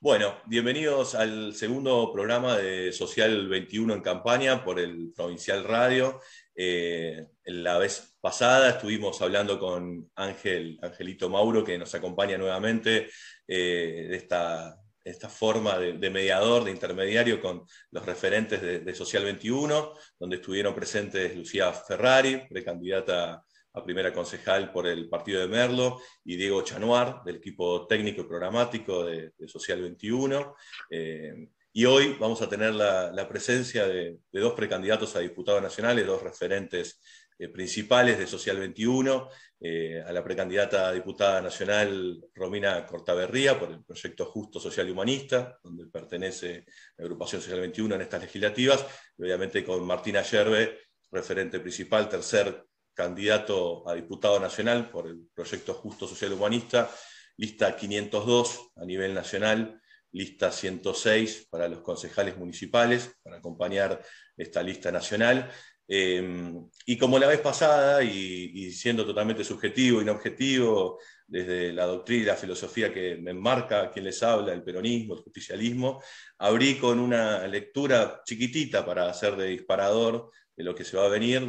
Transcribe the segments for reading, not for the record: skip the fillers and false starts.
Bueno, bienvenidos al segundo programa de Social 21 en campaña por el Provincial Radio. La vez pasada estuvimos hablando con Angelito Mauro, que nos acompaña nuevamente de esta forma de mediador, de intermediario con los referentes de Social 21, donde estuvieron presentes Lucía Ferrari, precandidata a primera concejal por el partido de Merlo, y Diego Chanuar, del equipo técnico y programático de Social 21. Y hoy vamos a tener la presencia de dos precandidatos a diputados nacionales, dos referentes principales de Social 21, a la precandidata a diputada nacional Romina Cortaberría por el proyecto Justo Social y Humanista, donde pertenece la agrupación Social 21 en estas legislativas, y obviamente con Martina Yerbe, referente principal, tercer candidato a diputado nacional por el proyecto Justo Social Humanista, lista 502 a nivel nacional, lista 106 para los concejales municipales, para acompañar esta lista nacional. Y como la vez pasada, y siendo totalmente subjetivo y no objetivo, desde la doctrina y la filosofía que me enmarca quien les habla, el peronismo, el justicialismo, abrí con una lectura chiquitita para hacer de disparador de lo que se va a venir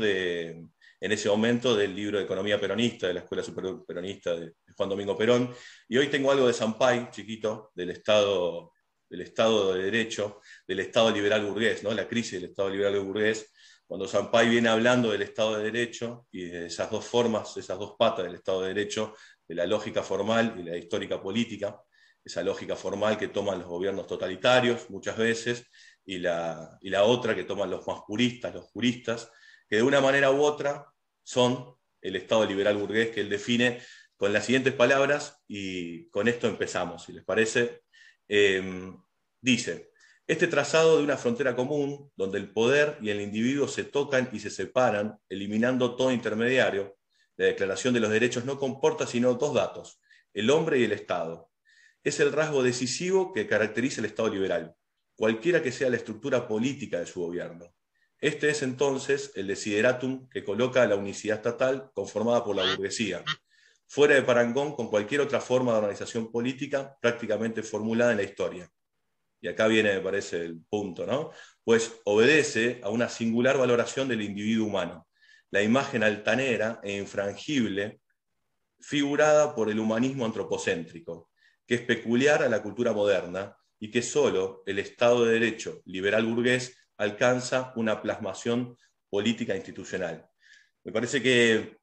en ese momento del libro de Economía Peronista, de la Escuela Superior Peronista de Juan Domingo Perón. Y hoy tengo algo de Sampay, chiquito, del Estado de Derecho, del Estado liberal burgués, ¿no? La crisis del Estado liberal burgués, cuando Sampay viene hablando del Estado de Derecho y de esas dos formas, esas dos patas del Estado de Derecho, de la lógica formal y la histórica política, esa lógica formal que toman los gobiernos totalitarios muchas veces, y la otra que toman los más puristas, los juristas, que de una manera u otra son el Estado liberal burgués que él define con las siguientes palabras, y con esto empezamos, si les parece. Eh, Dice, este trazado de una frontera común, donde el poder y el individuo se tocan y se separan, eliminando todo intermediario, la Declaración de los Derechos no comporta sino dos datos, el hombre y el Estado. Es el rasgo decisivo que caracteriza el Estado liberal, cualquiera que sea la estructura política de su gobierno. Este es entonces el desideratum que coloca a la unicidad estatal conformada por la burguesía, fuera de parangón con cualquier otra forma de organización política prácticamente formulada en la historia. Y acá viene, me parece, el punto, ¿no? Pues obedece a una singular valoración del individuo humano, la imagen altanera e infrangible figurada por el humanismo antropocéntrico, que es peculiar a la cultura moderna y que solo el Estado de Derecho liberal burgués alcanza una plasmación política institucional. Me parece que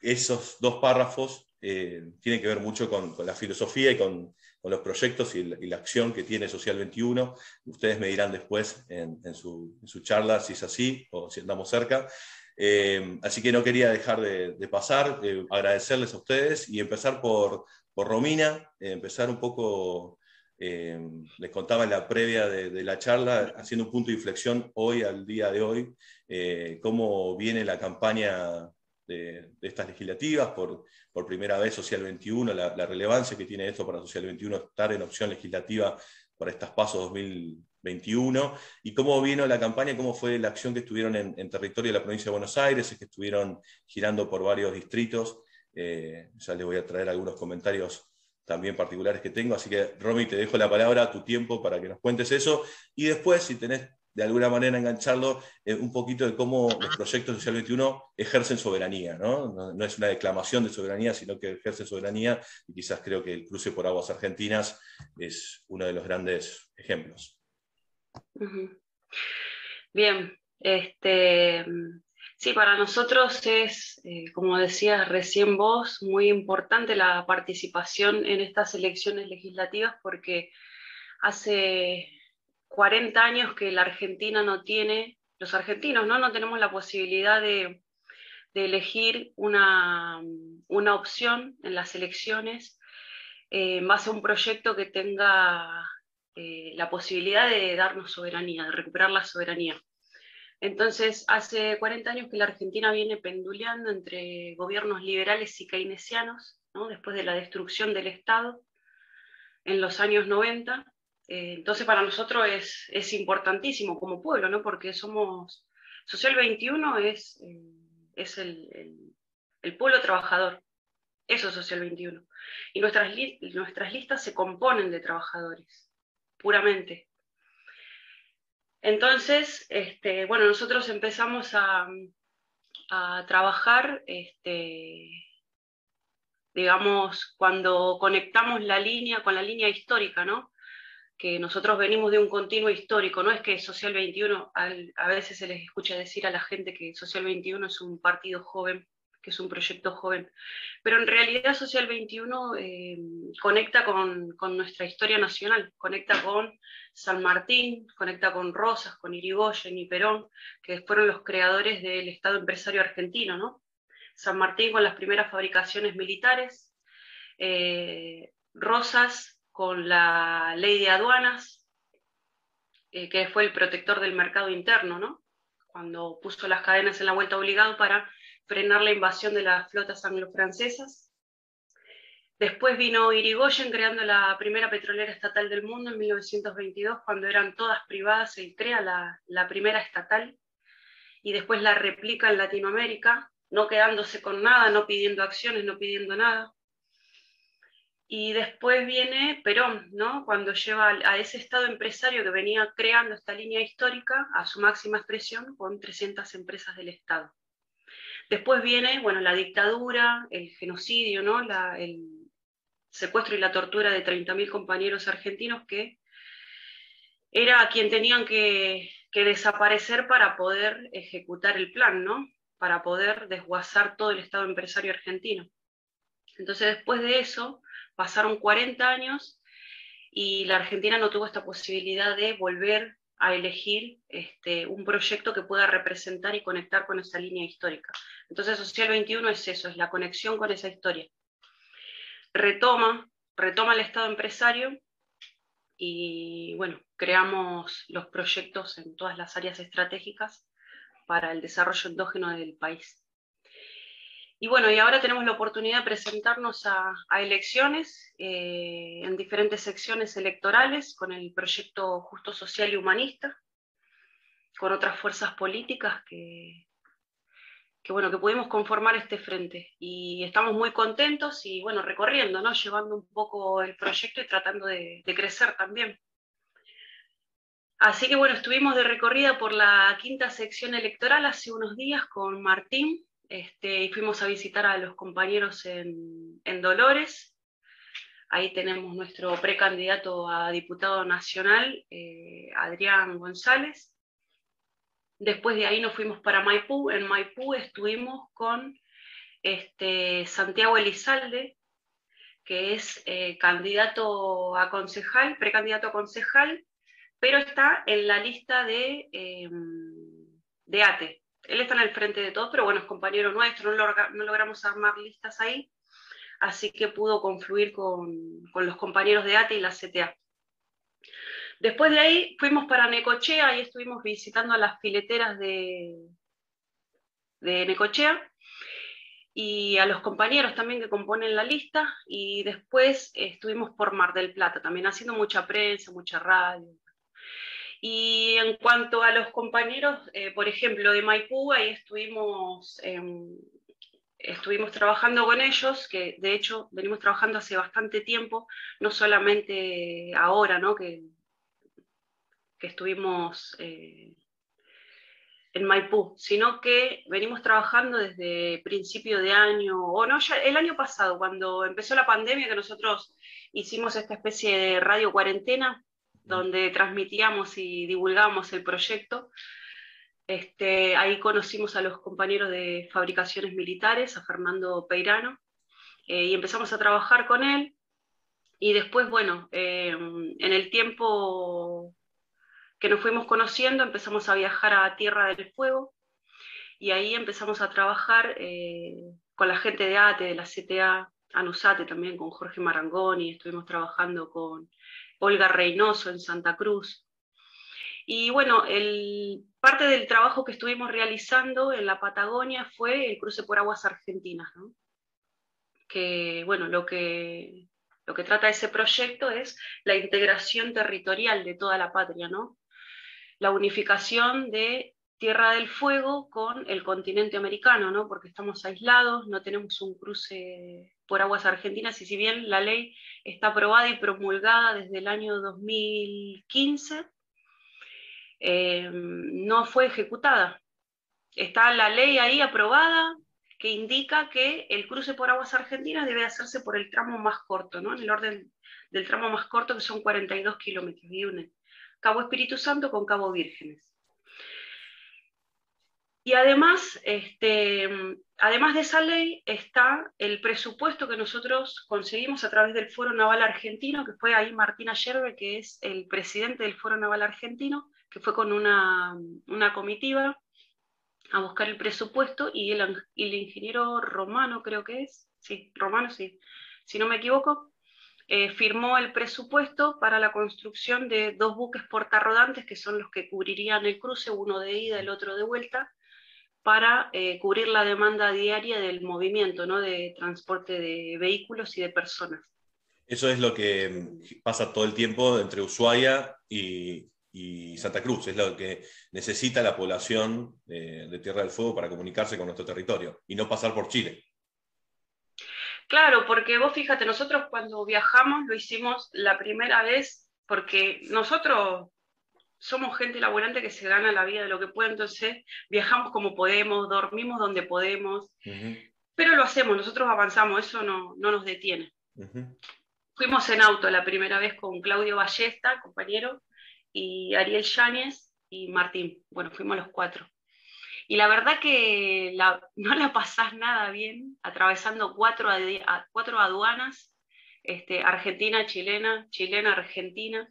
esos dos párrafos tienen que ver mucho con la filosofía y con los proyectos y la acción que tiene Social 21. Ustedes me dirán después en su charla si es así o si andamos cerca. Así que no quería dejar de pasar, agradecerles a ustedes y empezar por Romina, empezar un poco, les contaba en la previa de la charla, haciendo un punto de inflexión hoy al día de hoy, cómo viene la campaña de estas legislativas, por primera vez Social 21, la relevancia que tiene esto para Social 21, estar en opción legislativa para estas PASO 2021, y cómo vino la campaña, cómo fue la acción que estuvieron en territorio de la provincia de Buenos Aires, que estuvieron girando por varios distritos. Ya les voy a traer algunos comentarios también particulares que tengo, así que Romy, te dejo la palabra, tu tiempo para que nos cuentes eso, y después, si tenés de alguna manera engancharlo, un poquito de cómo los proyectos de Social 21 ejercen soberanía, ¿no? No es una declamación de soberanía, sino que ejercen soberanía, y quizás creo que el cruce por aguas argentinas es uno de los grandes ejemplos. Uh-huh. Bien, sí, para nosotros es, como decías recién vos, muy importante la participación en estas elecciones legislativas porque hace 40 años que la Argentina no tiene, los argentinos no tenemos la posibilidad de elegir una opción en las elecciones en base a un proyecto que tenga la posibilidad de darnos soberanía, de recuperar la soberanía. Entonces, hace 40 años que la Argentina viene penduleando entre gobiernos liberales y keynesianos, ¿no? Después de la destrucción del Estado en los años 90. Entonces, para nosotros es importantísimo como pueblo, ¿no? Porque somos, Social 21 es el pueblo trabajador, eso es Social 21. Y nuestras listas se componen de trabajadores. puramente. Entonces, bueno, nosotros empezamos a trabajar, digamos, cuando conectamos la línea con la línea histórica, ¿no? Que nosotros venimos de un continuo histórico, no es que Social 21, a veces se les escucha decir a la gente que Social 21 es un partido joven, que es un proyecto joven, pero en realidad Social 21 conecta con nuestra historia nacional, conecta con San Martín, conecta con Rosas, con Irigoyen y Perón, que fueron los creadores del Estado empresario argentino, ¿no? San Martín con las primeras fabricaciones militares, Rosas con la ley de aduanas, que fue el protector del mercado interno, ¿no? Cuando puso las cadenas en la vuelta obligado para frenar la invasión de las flotas anglo-francesas. Después vino Irigoyen creando la primera petrolera estatal del mundo en 1922, cuando eran todas privadas, él crea la primera estatal, y después la replica en Latinoamérica, no quedándose con nada, no pidiendo acciones, no pidiendo nada. Y después viene Perón, ¿no? Cuando lleva a ese Estado empresario que venía creando esta línea histórica a su máxima expresión con 300 empresas del Estado. Después viene, bueno, la dictadura, el genocidio, ¿no? El secuestro y la tortura de 30.000 compañeros argentinos que era a quien tenían que desaparecer para poder ejecutar el plan, ¿no? Para poder desguazar todo el Estado empresario argentino. Entonces, después de eso, pasaron 40 años y la Argentina no tuvo esta posibilidad de volver a elegir un proyecto que pueda representar y conectar con esa línea histórica. Entonces, Social 21 es eso, es la conexión con esa historia. Retoma el Estado empresario y, bueno, creamos los proyectos en todas las áreas estratégicas para el desarrollo endógeno del país. Y bueno, y ahora tenemos la oportunidad de presentarnos a elecciones en diferentes secciones electorales con el proyecto Justo Social y Humanista, con otras fuerzas políticas que pudimos conformar este frente. Y estamos muy contentos y bueno, recorriendo, ¿no? Llevando un poco el proyecto y tratando de crecer también. Así que bueno, estuvimos de recorrida por la quinta sección electoral hace unos días con Martín, y fuimos a visitar a los compañeros en Dolores. Ahí tenemos nuestro precandidato a diputado nacional, Adrián González. Después de ahí nos fuimos para Maipú. En Maipú estuvimos con Santiago Elizalde, que es candidato a concejal, precandidato a concejal, pero está en la lista de ATE. Él está en el frente de todos, pero bueno, es compañero nuestro, no logramos armar listas ahí, así que pudo confluir con los compañeros de ATE y la CTA. Después de ahí fuimos para Necochea, y estuvimos visitando a las fileteras de Necochea, y a los compañeros también que componen la lista, y después estuvimos por Mar del Plata, también haciendo mucha prensa, mucha radio. Y en cuanto a los compañeros, por ejemplo, de Maipú, ahí estuvimos trabajando con ellos, que de hecho venimos trabajando hace bastante tiempo, no solamente ahora, ¿no? que estuvimos en Maipú, sino que venimos trabajando desde principio de año, o no, ya el año pasado, cuando empezó la pandemia, que nosotros hicimos esta especie de radio cuarentena, donde transmitíamos y divulgábamos el proyecto. Ahí conocimos a los compañeros de fabricaciones militares, a Fernando Peirano, y empezamos a trabajar con él. Y después, bueno, en el tiempo que nos fuimos conociendo, empezamos a viajar a Tierra del Fuego, y ahí empezamos a trabajar con la gente de ATE, de la CTA, ANUSATE también, con Jorge Marangoni, estuvimos trabajando con Olga Reynoso en Santa Cruz. Y bueno, parte del trabajo que estuvimos realizando en la Patagonia fue el cruce por aguas argentinas, ¿no? Que bueno, lo que trata ese proyecto es la integración territorial de toda la patria, ¿no? La unificación de Tierra del Fuego con el continente americano, ¿no? Porque estamos aislados, no tenemos un cruce por Aguas Argentinas, y si bien la ley está aprobada y promulgada desde el año 2015, no fue ejecutada. Está la ley ahí aprobada que indica que el cruce por Aguas Argentinas debe hacerse por el tramo más corto, ¿no? En el orden del tramo más corto, que son 42 kilómetros, y une Cabo Espíritu Santo con Cabo Vírgenes. Y además, además de esa ley, está el presupuesto que nosotros conseguimos a través del Foro Naval Argentino, que fue ahí Martina Yerbe, que es el presidente del Foro Naval Argentino, que fue con una comitiva a buscar el presupuesto, y el ingeniero Romano, creo que es, sí, Romano, sí, si no me equivoco, firmó el presupuesto para la construcción de 2 buques portarrodantes, que son los que cubrirían el cruce, uno de ida, el otro de vuelta, para cubrir la demanda diaria del movimiento, ¿no? De transporte de vehículos y de personas. Eso es lo que pasa todo el tiempo entre Ushuaia y Santa Cruz, es lo que necesita la población de Tierra del Fuego para comunicarse con nuestro territorio y no pasar por Chile. Claro, porque vos fíjate, nosotros cuando viajamos lo hicimos la primera vez porque nosotros somos gente laburante que se gana la vida de lo que puede, entonces viajamos como podemos, dormimos donde podemos, pero lo hacemos, nosotros avanzamos, eso no nos detiene. Fuimos en auto la primera vez con Claudio Ballesta, compañero, y Ariel Yáñez y Martín. Bueno, fuimos los 4. Y la verdad que no la pasás nada bien atravesando 4 aduanas, Argentina, chilena, chilena, argentina.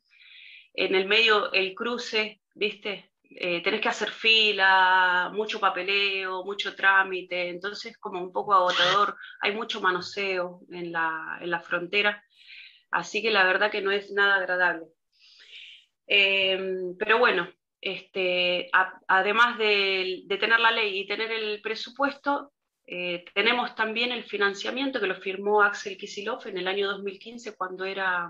En el medio el cruce, ¿viste? Tenés que hacer fila, mucho papeleo, mucho trámite, entonces como un poco agotador, hay mucho manoseo en la frontera, así que la verdad que no es nada agradable. Pero bueno, además de tener la ley y tener el presupuesto, tenemos también el financiamiento que lo firmó Axel Kicillof en el año 2015 cuando era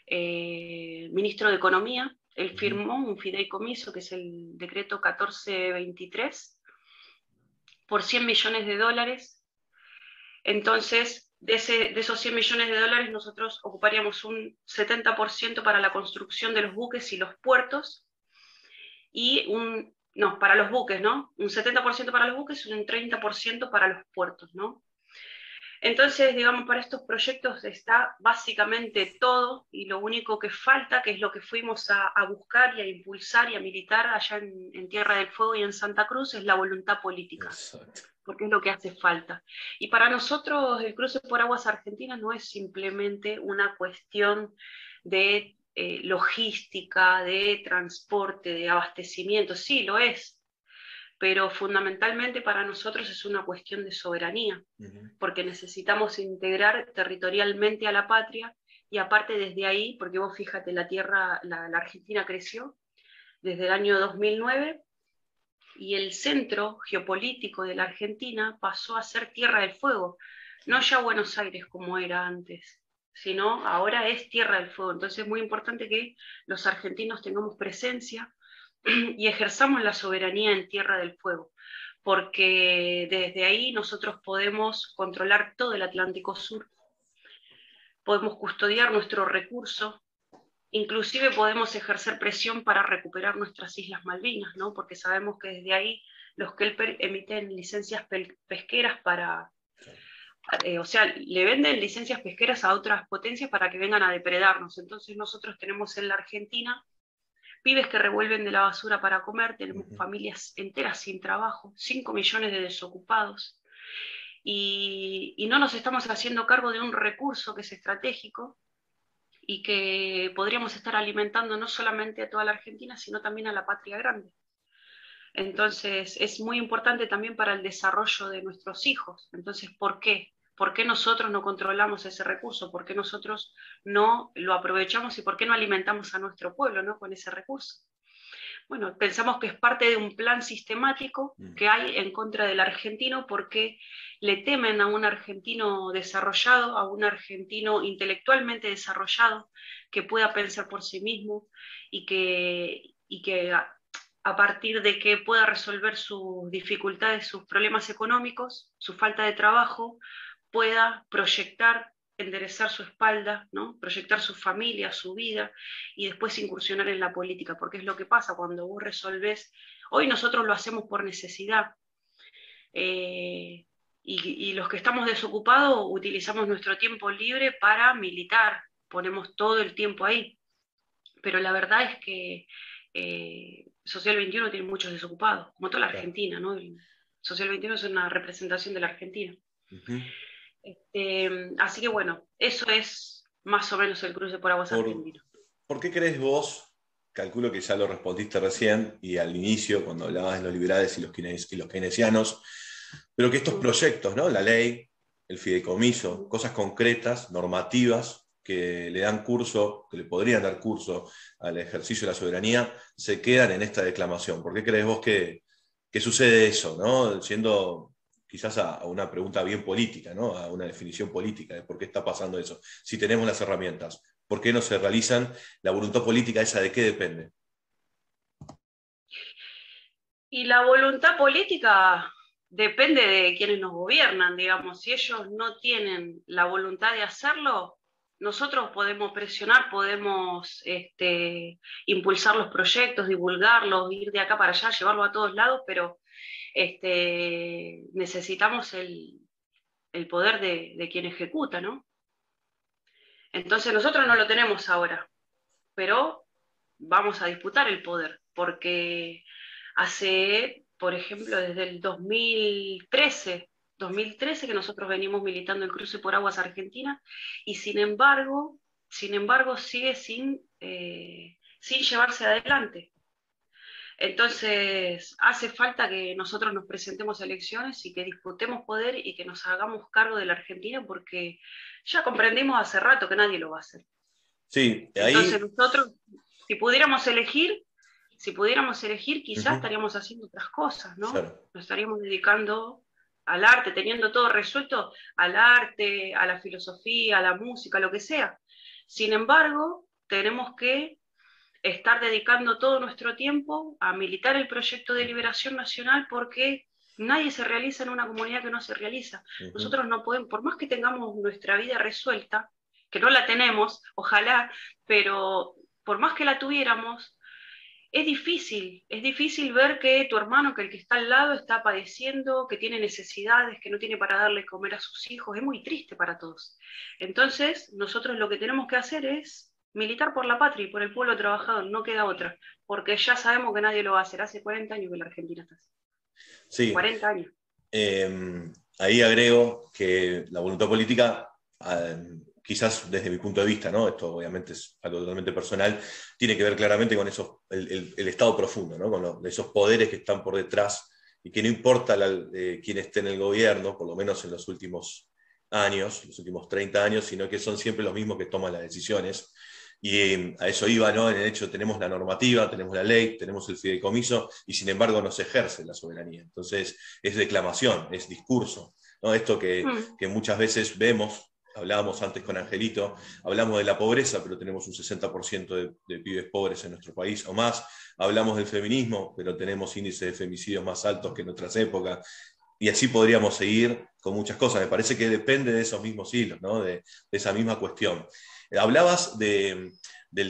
ministro de Economía. Él firmó un fideicomiso, que es el decreto 1423, por $100 millones. Entonces, de esos $100 millones, nosotros ocuparíamos un 70% para la construcción de los buques y los puertos, y para los buques, ¿no? Un 70% para los buques y un 30% para los puertos, ¿no? Entonces, digamos, para estos proyectos está básicamente todo, y lo único que falta, que es lo que fuimos a buscar y a impulsar y a militar allá en Tierra del Fuego y en Santa Cruz, es la voluntad política. Exacto. Porque es lo que hace falta. Y para nosotros el cruce por Aguas Argentinas no es simplemente una cuestión de logística, de transporte, de abastecimiento, sí lo es, pero fundamentalmente para nosotros es una cuestión de soberanía, porque necesitamos integrar territorialmente a la patria, y aparte desde ahí, porque vos fíjate, la Argentina creció desde el año 2009, y el centro geopolítico de la Argentina pasó a ser Tierra del Fuego, no ya Buenos Aires como era antes, sino ahora es Tierra del Fuego. Entonces es muy importante que los argentinos tengamos presencia y ejerzamos la soberanía en Tierra del Fuego, porque desde ahí nosotros podemos controlar todo el Atlántico Sur, podemos custodiar nuestro recurso, inclusive podemos ejercer presión para recuperar nuestras Islas Malvinas, ¿no? Porque sabemos que desde ahí los Kelper emiten licencias pesqueras o sea, le venden licencias pesqueras a otras potencias para que vengan a depredarnos. Entonces nosotros tenemos en la Argentina pibes que revuelven de la basura para comer, tenemos familias enteras sin trabajo, 5 millones de desocupados, y no nos estamos haciendo cargo de un recurso que es estratégico y que podríamos estar alimentando no solamente a toda la Argentina, sino también a la patria grande. Entonces es muy importante también para el desarrollo de nuestros hijos. Entonces, ¿por qué? ¿Por qué nosotros no controlamos ese recurso? ¿Por qué nosotros no lo aprovechamos y por qué no alimentamos a nuestro pueblo, ¿no? Con ese recurso? Bueno, pensamos que es parte de un plan sistemático que hay en contra del argentino, porque le temen a un argentino desarrollado, a un argentino intelectualmente desarrollado, que pueda pensar por sí mismo y que a partir de que pueda resolver sus dificultades, sus problemas económicos, su falta de trabajo, pueda proyectar, enderezar su espalda, ¿no? Proyectar su familia, su vida, y después incursionar en la política, porque es lo que pasa cuando vos resolvés. Hoy nosotros lo hacemos por necesidad, y los que estamos desocupados utilizamos nuestro tiempo libre para militar, ponemos todo el tiempo ahí, pero la verdad es que Social 21 tiene muchos desocupados, como toda la Argentina, ¿no? El Social 21 es una representación de la Argentina. Así que bueno, eso es más o menos el cruce por aguas argentino. ¿Por qué crees vos? Calculo que ya lo respondiste recién y al inicio, cuando hablabas de los liberales y los keynesianos, pero que estos proyectos, ¿no? La ley, el fideicomiso, cosas concretas, normativas, que le dan curso, que le podrían dar curso al ejercicio de la soberanía, se quedan en esta declamación. ¿Por qué crees vos que sucede eso, ¿no? Siendo quizás a una pregunta bien política, ¿no? A una definición política de por qué está pasando eso. Si tenemos las herramientas, ¿por qué no se realizan? La voluntad política esa, ¿de qué depende? Y la voluntad política depende de quienes nos gobiernan, digamos. Si ellos no tienen la voluntad de hacerlo, nosotros podemos presionar, podemos impulsar los proyectos, divulgarlos, ir de acá para allá, llevarlo a todos lados, pero necesitamos el poder de quien ejecuta, ¿no? Entonces nosotros no lo tenemos ahora, pero vamos a disputar el poder, porque hace, por ejemplo, desde el 2013 que nosotros venimos militando el cruce por aguas Argentina, y sin embargo sigue sin llevarse adelante. Entonces, hace falta que nosotros nos presentemos a elecciones y que disputemos poder y que nos hagamos cargo de la Argentina, porque ya comprendimos hace rato que nadie lo va a hacer. Sí, ahí... Entonces nosotros, si pudiéramos elegir, quizás estaríamos haciendo otras cosas, ¿no? Claro. Nos estaríamos dedicando al arte, teniendo todo resuelto, al arte, a la filosofía, a la música, lo que sea. Sin embargo, tenemos que estar dedicando todo nuestro tiempo a militar el proyecto de liberación nacional, porque nadie se realiza en una comunidad que no se realiza. Nosotros no podemos, por más que tengamos nuestra vida resuelta, que no la tenemos, ojalá, pero por más que la tuviéramos, es difícil ver que tu hermano, que el que está al lado, está padeciendo, que tiene necesidades, que no tiene para darle comer a sus hijos. Es muy triste para todos. Entonces, nosotros lo que tenemos que hacer es militar por la patria y por el pueblo trabajador, no queda otra, porque ya sabemos que nadie lo va a hacer. Hace 40 años que la Argentina está así. Sí. 40 años. Ahí agrego que la voluntad política, quizás desde mi punto de vista, ¿no? Esto obviamente es algo totalmente personal, tiene que ver claramente con el Estado profundo, ¿no? Con esos poderes que están por detrás y que no importa quién esté en el gobierno, por lo menos en los últimos años, los últimos 30 años, sino que son siempre los mismos que toman las decisiones. Y a eso iba, ¿no? En el hecho, tenemos la normativa, tenemos la ley, tenemos el fideicomiso, y sin embargo no se ejerce la soberanía. Entonces, es declamación, es discurso, ¿no? Esto que muchas veces vemos, hablábamos antes con Angelito, hablamos de la pobreza, pero tenemos un 60% de pibes pobres en nuestro país o más. Hablamos del feminismo, pero tenemos índices de femicidios más altos que en otras épocas. Y así podríamos seguir con muchas cosas. Me parece que depende de esos mismos hilos, ¿no? De esa misma cuestión. Hablabas del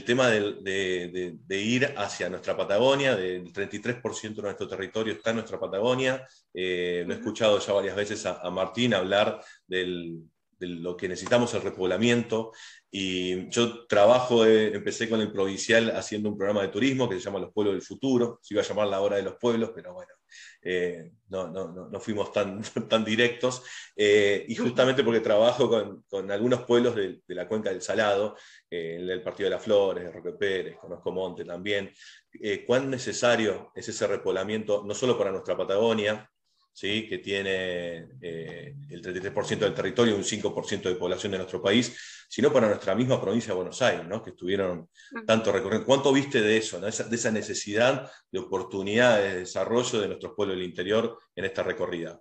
tema de ir hacia nuestra Patagonia, del 33% de nuestro territorio está en nuestra Patagonia. Lo he escuchado ya varias veces a Martín hablar de lo que necesitamos, el repoblamiento. Y yo empecé con el Provincial haciendo un programa de turismo que se llama Los Pueblos del Futuro. Se iba a llamar La Hora de los Pueblos, pero bueno, no fuimos tan directos. Y justamente porque trabajo con algunos pueblos de la cuenca del Salado, el Partido de las Flores, de Roque Pérez, conozco Monte también. ¿Cuán necesario es ese repoblamiento, no solo para nuestra Patagonia, ¿sí? Que tiene el 33% del territorio y un 5% de población de nuestro país, sino para nuestra misma provincia de Buenos Aires, ¿no? Que estuvieron tanto recorriendo? ¿Cuánto viste de eso, ¿no? de esa necesidad de oportunidades de desarrollo de nuestros pueblos del interior en esta recorrida?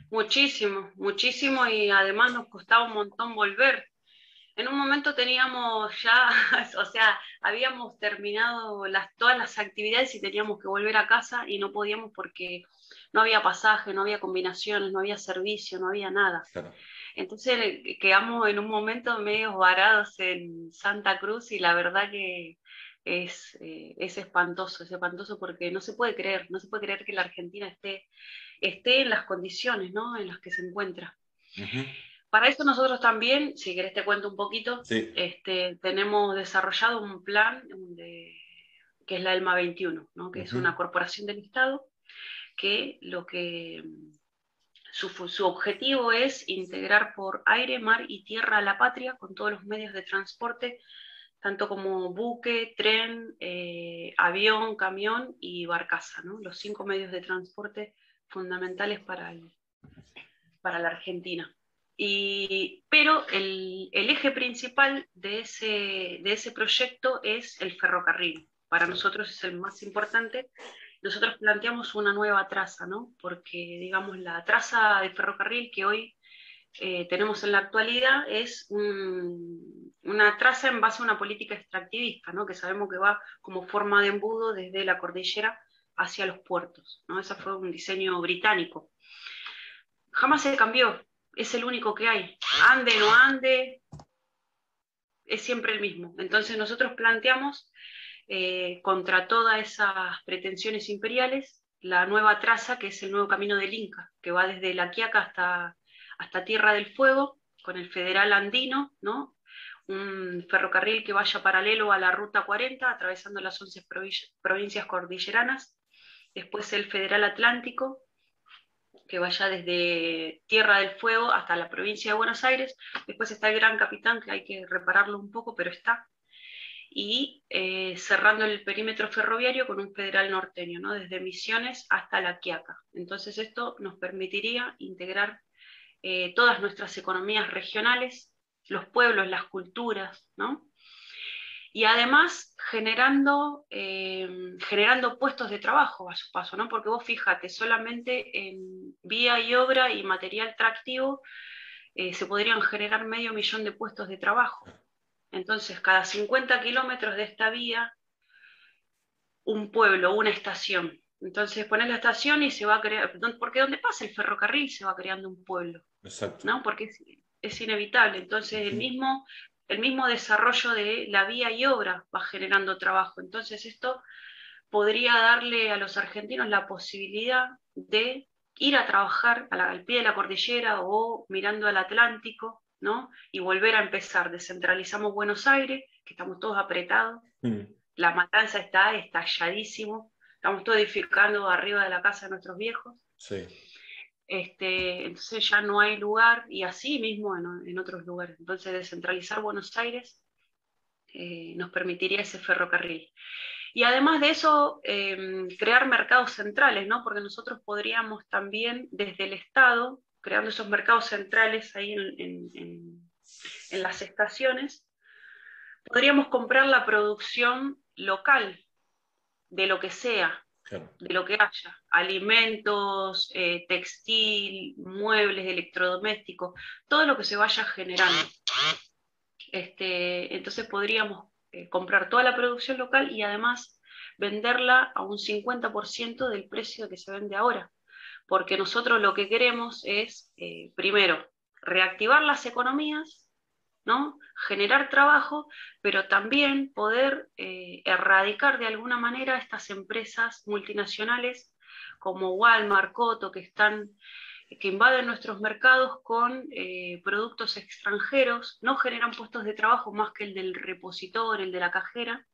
Muchísimo, muchísimo, y además nos costaba un montón volver. En un momento teníamos ya, o sea, habíamos terminado todas las actividades y teníamos que volver a casa y no podíamos porque no había pasaje, no había combinaciones, no había servicio, no había nada. Claro. Entonces quedamos en un momento medio varados en Santa Cruz y la verdad que es espantoso porque no se puede creer, no se puede creer que la Argentina esté en las condiciones, ¿no?, en las que se encuentra. Ujú. Para eso nosotros también, si querés te cuento un poquito, Sí. tenemos desarrollado un plan que es la ELMA 21, ¿no?, que es Ujú. una corporación del Estado que su objetivo es integrar por aire, mar y tierra a la patria con todos los medios de transporte, tanto como buque, tren, avión, camión y barcaza, ¿no?, los 5 medios de transporte fundamentales para la Argentina. Pero el eje principal de ese proyecto es el ferrocarril. Para nosotros es el más importante. Nosotros planteamos una nueva traza, ¿no?, porque, digamos, la traza de ferrocarril que hoy tenemos en la actualidad es una traza en base a una política extractivista, ¿no?, que sabemos que va como forma de embudo desde la cordillera hacia los puertos, ¿no? Ese fue un diseño británico. Jamás se cambió, es el único que hay. Ande, no ande, es siempre el mismo. Entonces nosotros planteamos, contra todas esas pretensiones imperiales, la nueva traza, que es el nuevo camino del Inca, que va desde La Quiaca hasta Tierra del Fuego, con el Federal Andino, ¿no?, un ferrocarril que vaya paralelo a la Ruta 40, atravesando las 11 provincias cordilleranas, después el Federal Atlántico, que vaya desde Tierra del Fuego hasta la provincia de Buenos Aires. Después está el Gran Capitán, que hay que repararlo un poco, pero está. Y cerrando el perímetro ferroviario con un federal norteño, ¿no?, desde Misiones hasta La Quiaca. Entonces esto nos permitiría integrar todas nuestras economías regionales, los pueblos, las culturas, ¿no?, y además generando puestos de trabajo a su paso, ¿no? Porque vos fíjate, solamente en vía y obra y material tractivo se podrían generar 500.000 de puestos de trabajo. Entonces, cada 50 kilómetros de esta vía, un pueblo, una estación. Entonces pones la estación y se va a crear, porque donde pasa el ferrocarril se va creando un pueblo, Exacto. ¿no? Porque es inevitable. Entonces el mismo desarrollo de la vía y obra va generando trabajo. Entonces esto podría darle a los argentinos la posibilidad de ir a trabajar al pie de la cordillera o mirando al Atlántico, ¿no?, y volver a empezar. Descentralizamos Buenos Aires, que estamos todos apretados. La Matanza está estalladísimo. Estamos todos edificando arriba de la casa de nuestros viejos. Sí. Entonces ya no hay lugar, y así mismo en otros lugares. Entonces descentralizar Buenos Aires nos permitiría ese ferrocarril. Y además de eso, crear mercados centrales, ¿no?, porque nosotros podríamos también desde el Estado, creando esos mercados centrales ahí en las estaciones, podríamos comprar la producción local de lo que sea, Claro. de lo que haya, alimentos, textil, muebles, electrodomésticos, todo lo que se vaya generando. Entonces podríamos comprar toda la producción local y además venderla a un 50% del precio que se vende ahora, porque nosotros lo que queremos es, primero, reactivar las economías, ¿no?, generar trabajo, pero también poder erradicar de alguna manera estas empresas multinacionales como Walmart, Coto, que invaden nuestros mercados con productos extranjeros, no generan puestos de trabajo más que el del repositor, el de la cajera.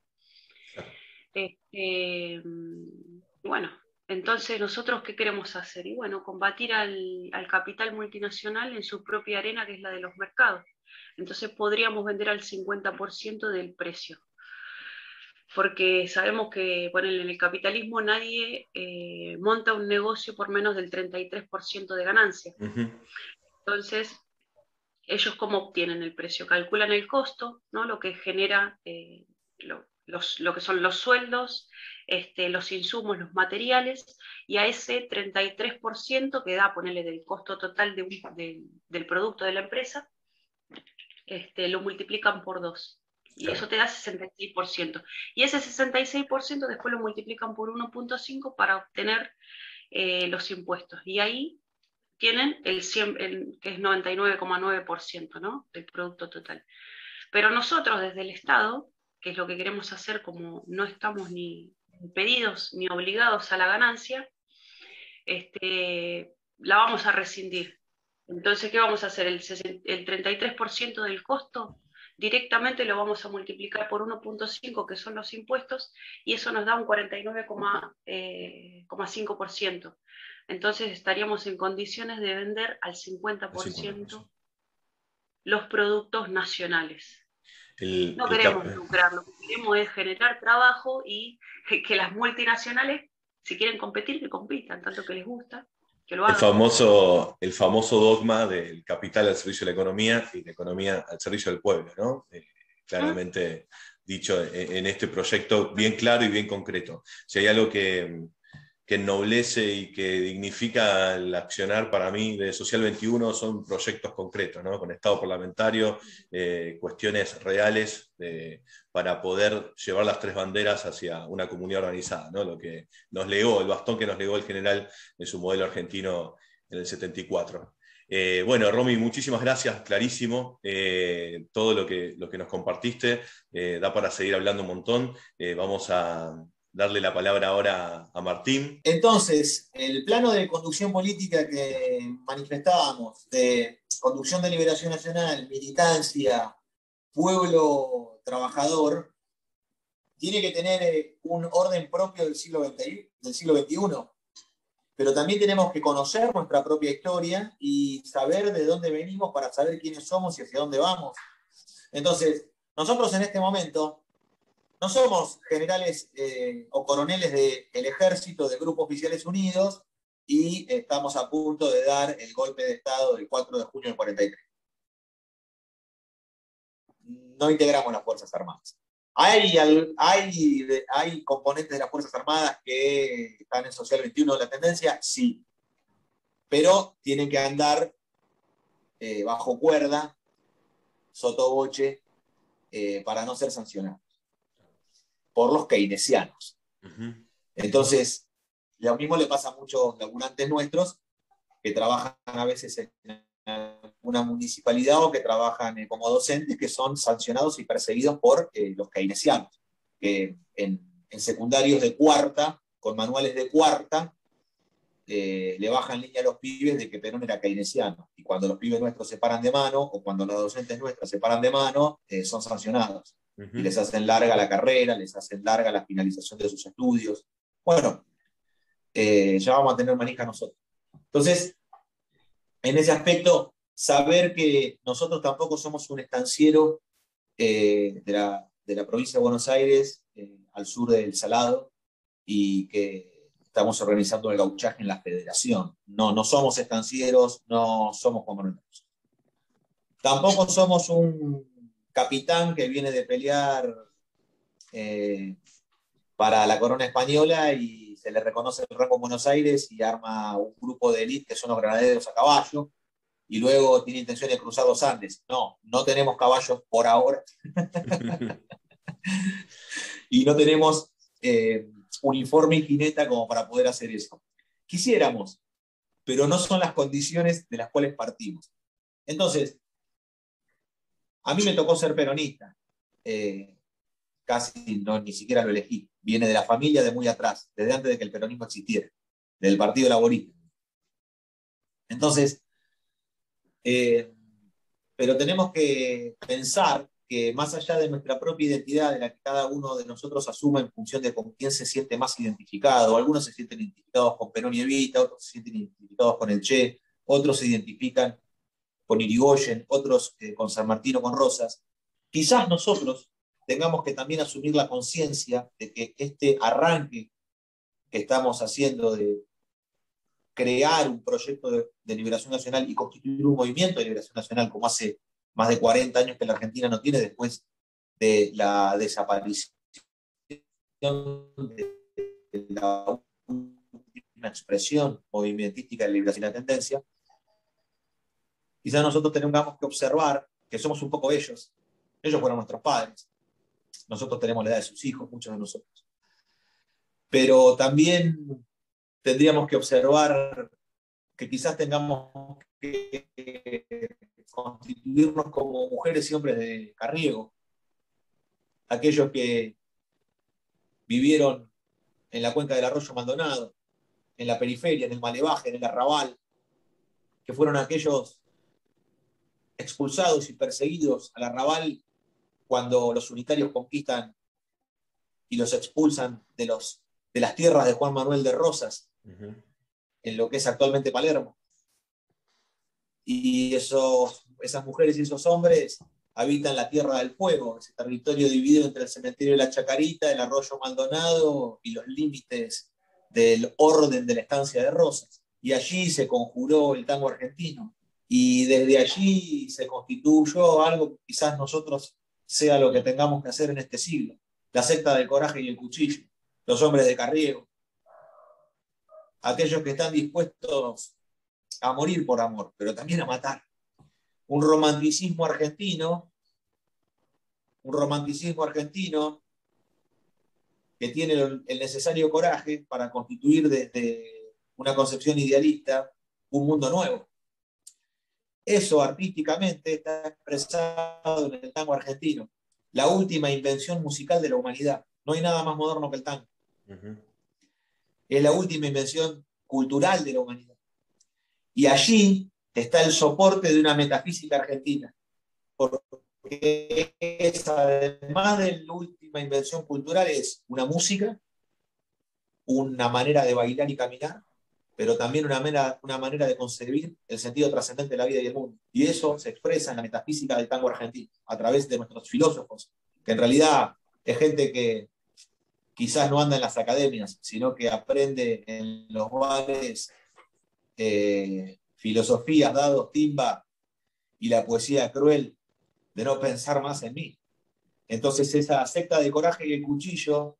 Bueno, entonces nosotros ¿qué queremos hacer? Y bueno, combatir al capital multinacional en su propia arena, que es la de los mercados. Entonces podríamos vender al 50% del precio. Porque sabemos que en el capitalismo nadie monta un negocio por menos del 33% de ganancia. Entonces, ellos ¿cómo obtienen el precio? Calculan el costo, ¿no?, lo que genera lo que son los sueldos, los insumos, los materiales, y a ese 33% que da, ponerle del costo total del producto de la empresa, lo multiplican por 2. Y Claro. eso te da 66%. Y ese 66% después lo multiplican por 1.5 para obtener los impuestos. Y ahí tienen que es 99,9%, ¿no?, del producto total. Pero nosotros desde el Estado, que es lo que queremos hacer, como no estamos ni impedidos ni obligados a la ganancia, la vamos a rescindir. Entonces, ¿qué vamos a hacer? El 33% del costo directamente lo vamos a multiplicar por 1,5, que son los impuestos, y eso nos da un 49,5%. Entonces estaríamos en condiciones de vender al 50% los productos nacionales. No queremos lucrar, lo que queremos es generar trabajo y que las multinacionales, si quieren competir, que compitan, tanto que les gusta, que lo hagan. El famoso dogma del capital al servicio de la economía y la economía al servicio del pueblo, ¿no? Claramente dicho en este proyecto, bien claro y bien concreto. Si hay algo que ennoblece y que dignifica el accionar para mí de Social 21 son proyectos concretos, ¿no? Con Estado parlamentario, cuestiones reales para poder llevar las tres banderas hacia una comunidad organizada, ¿no? Lo que nos legó, el bastón que nos legó el general en su modelo argentino en el 74. Bueno, Romy, muchísimas gracias, clarísimo, todo lo que nos compartiste, da para seguir hablando un montón. Vamos a darle la palabra ahora a Martín. Entonces, el plano de conducción política que manifestábamos, de conducción de liberación nacional, militancia, pueblo trabajador, tiene que tener un orden propio del siglo XXI. Pero también tenemos que conocer nuestra propia historia y saber de dónde venimos para saber quiénes somos y hacia dónde vamos. Entonces, nosotros en este momento no somos generales o coroneles del ejército, de Grupos Oficiales Unidos, y estamos a punto de dar el golpe de Estado del 4 de junio del 43. No integramos las Fuerzas Armadas. Hay componentes de las Fuerzas Armadas que están en Social 21 de la tendencia, sí, pero tienen que andar bajo cuerda, sotoboche, para no ser sancionados por los keynesianos. Entonces, lo mismo le pasa a muchos laburantes nuestros que trabajan a veces en una municipalidad o que trabajan como docentes, que son sancionados y perseguidos por los keynesianos, que en secundarios de cuarta, con manuales de cuarta, le bajan línea a los pibes de que Perón era keynesiano. Y cuando los pibes nuestros se paran de mano, o cuando los docentes nuestros se paran de mano, son sancionados. Y les hacen larga la carrera, les hacen larga la finalización de sus estudios. Bueno, ya vamos a tener manija nosotros. Entonces, en ese aspecto, saber que nosotros tampoco somos un estanciero de la provincia de Buenos Aires, al sur del Salado, y que estamos organizando el gauchaje en la federación. No somos estancieros, no somos Juan Manuel. Tampoco somos un capitán que viene de pelear para la corona española y se le reconoce el rango en Buenos Aires y arma un grupo de élite que son los granaderos a caballo y luego tiene intención de cruzar los Andes. No tenemos caballos por ahora. Y no tenemos uniforme y jineta como para poder hacer eso. Quisiéramos, pero no son las condiciones de las cuales partimos. Entonces, a mí me tocó ser peronista. Casi ni siquiera lo elegí. Viene de la familia de muy atrás, desde antes de que el peronismo existiera, del Partido Laborista. Entonces, pero tenemos que pensar que más allá de nuestra propia identidad, de la que cada uno de nosotros asuma en función de con quién se siente más identificado, algunos se sienten identificados con Perón y Evita, otros se sienten identificados con el Che, otros se identifican con Irigoyen, otros con San Martín o con Rosas, quizás nosotros tengamos que también asumir la conciencia de que este arranque que estamos haciendo de crear un proyecto de liberación nacional y constituir un movimiento de liberación nacional como hace más de 40 años que la Argentina no tiene después de la desaparición de la última expresión movimentística de liberación y la tendencia, quizás nosotros tengamos que observar que somos un poco ellos. Ellos fueron nuestros padres. Nosotros tenemos la edad de sus hijos, muchos de nosotros. Pero también tendríamos que observar que quizás tengamos que constituirnos como mujeres y hombres de Carriego, aquellos que vivieron en la cuenca del arroyo Maldonado, en la periferia, en el Malevaje, en el Arrabal, que fueron aquellos expulsados y perseguidos al Arrabal cuando los unitarios conquistan y los expulsan de las tierras de Juan Manuel de Rosas, en lo que es actualmente Palermo. Y esas mujeres y esos hombres habitan la Tierra del Fuego, ese territorio dividido entre el cementerio de la Chacarita, el arroyo Maldonado y los límites del orden de la estancia de Rosas. Y allí se conjuró el tango argentino. Y desde allí se constituyó algo que quizás nosotros sea lo que tengamos que hacer en este siglo. La secta del coraje y el cuchillo, los hombres de Carriego, aquellos que están dispuestos a morir por amor, pero también a matar. Un romanticismo argentino que tiene el necesario coraje para constituir desde una concepción idealista un mundo nuevo. Eso artísticamente está expresado en el tango argentino, la última invención musical de la humanidad. No hay nada más moderno que el tango. Es la última invención cultural de la humanidad. Y allí está el soporte de una metafísica argentina, porque es, además de la última invención cultural, es una música, una manera de bailar y caminar, pero también una manera de concebir el sentido trascendente de la vida y el mundo. Y eso se expresa en la metafísica del tango argentino, a través de nuestros filósofos, que en realidad es gente que quizás no anda en las academias, sino que aprende en los bares filosofías, dados, timba y la poesía cruel de no pensar más en mí. Entonces esa secta de coraje y el cuchillo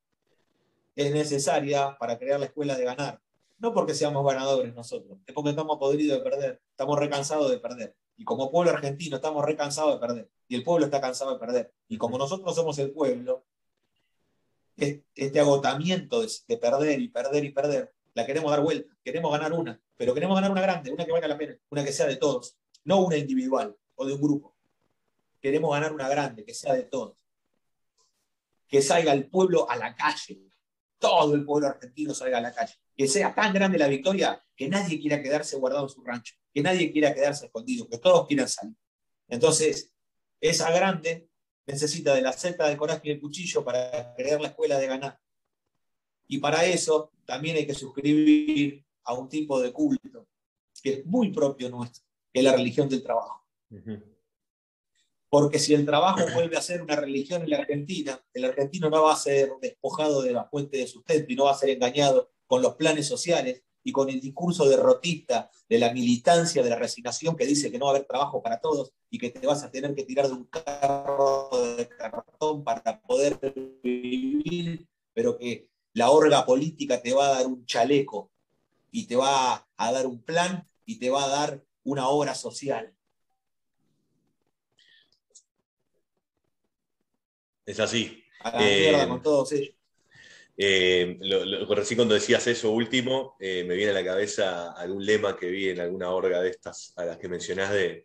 es necesaria para crear la escuela de ganar. No porque seamos ganadores nosotros, es porque estamos podridos de perder, estamos recansados de perder. Y como pueblo argentino estamos recansados de perder. Y el pueblo está cansado de perder. Y como nosotros somos el pueblo, este agotamiento de perder y perder y perder, la queremos dar vuelta. Queremos ganar una, pero queremos ganar una grande, una que valga la pena, una que sea de todos, no una individual o de un grupo. Queremos ganar una grande, que sea de todos. Que salga el pueblo a la calle, todo el pueblo argentino salga a la calle. Que sea tan grande la victoria que nadie quiera quedarse guardado en su rancho, que nadie quiera quedarse escondido, que todos quieran salir. Entonces, esa grande necesita de la secta del coraje y el cuchillo para crear la escuela de ganar. Y para eso también hay que suscribir a un tipo de culto que es muy propio nuestro, que es la religión del trabajo. Porque si el trabajo vuelve a ser una religión en la Argentina, el argentino no va a ser despojado de la fuente de sustento y no va a ser engañado con los planes sociales y con el discurso derrotista de la militancia, de la resignación que dice que no va a haber trabajo para todos y que te vas a tener que tirar de un carro de cartón para poder vivir, pero que la orga política te va a dar un chaleco y te va a dar un plan y te va a dar una obra social. Es así. A la mierda con todos ellos. Recién cuando decías eso último, me viene a la cabeza algún lema que vi en alguna orga de estas a las que mencionás de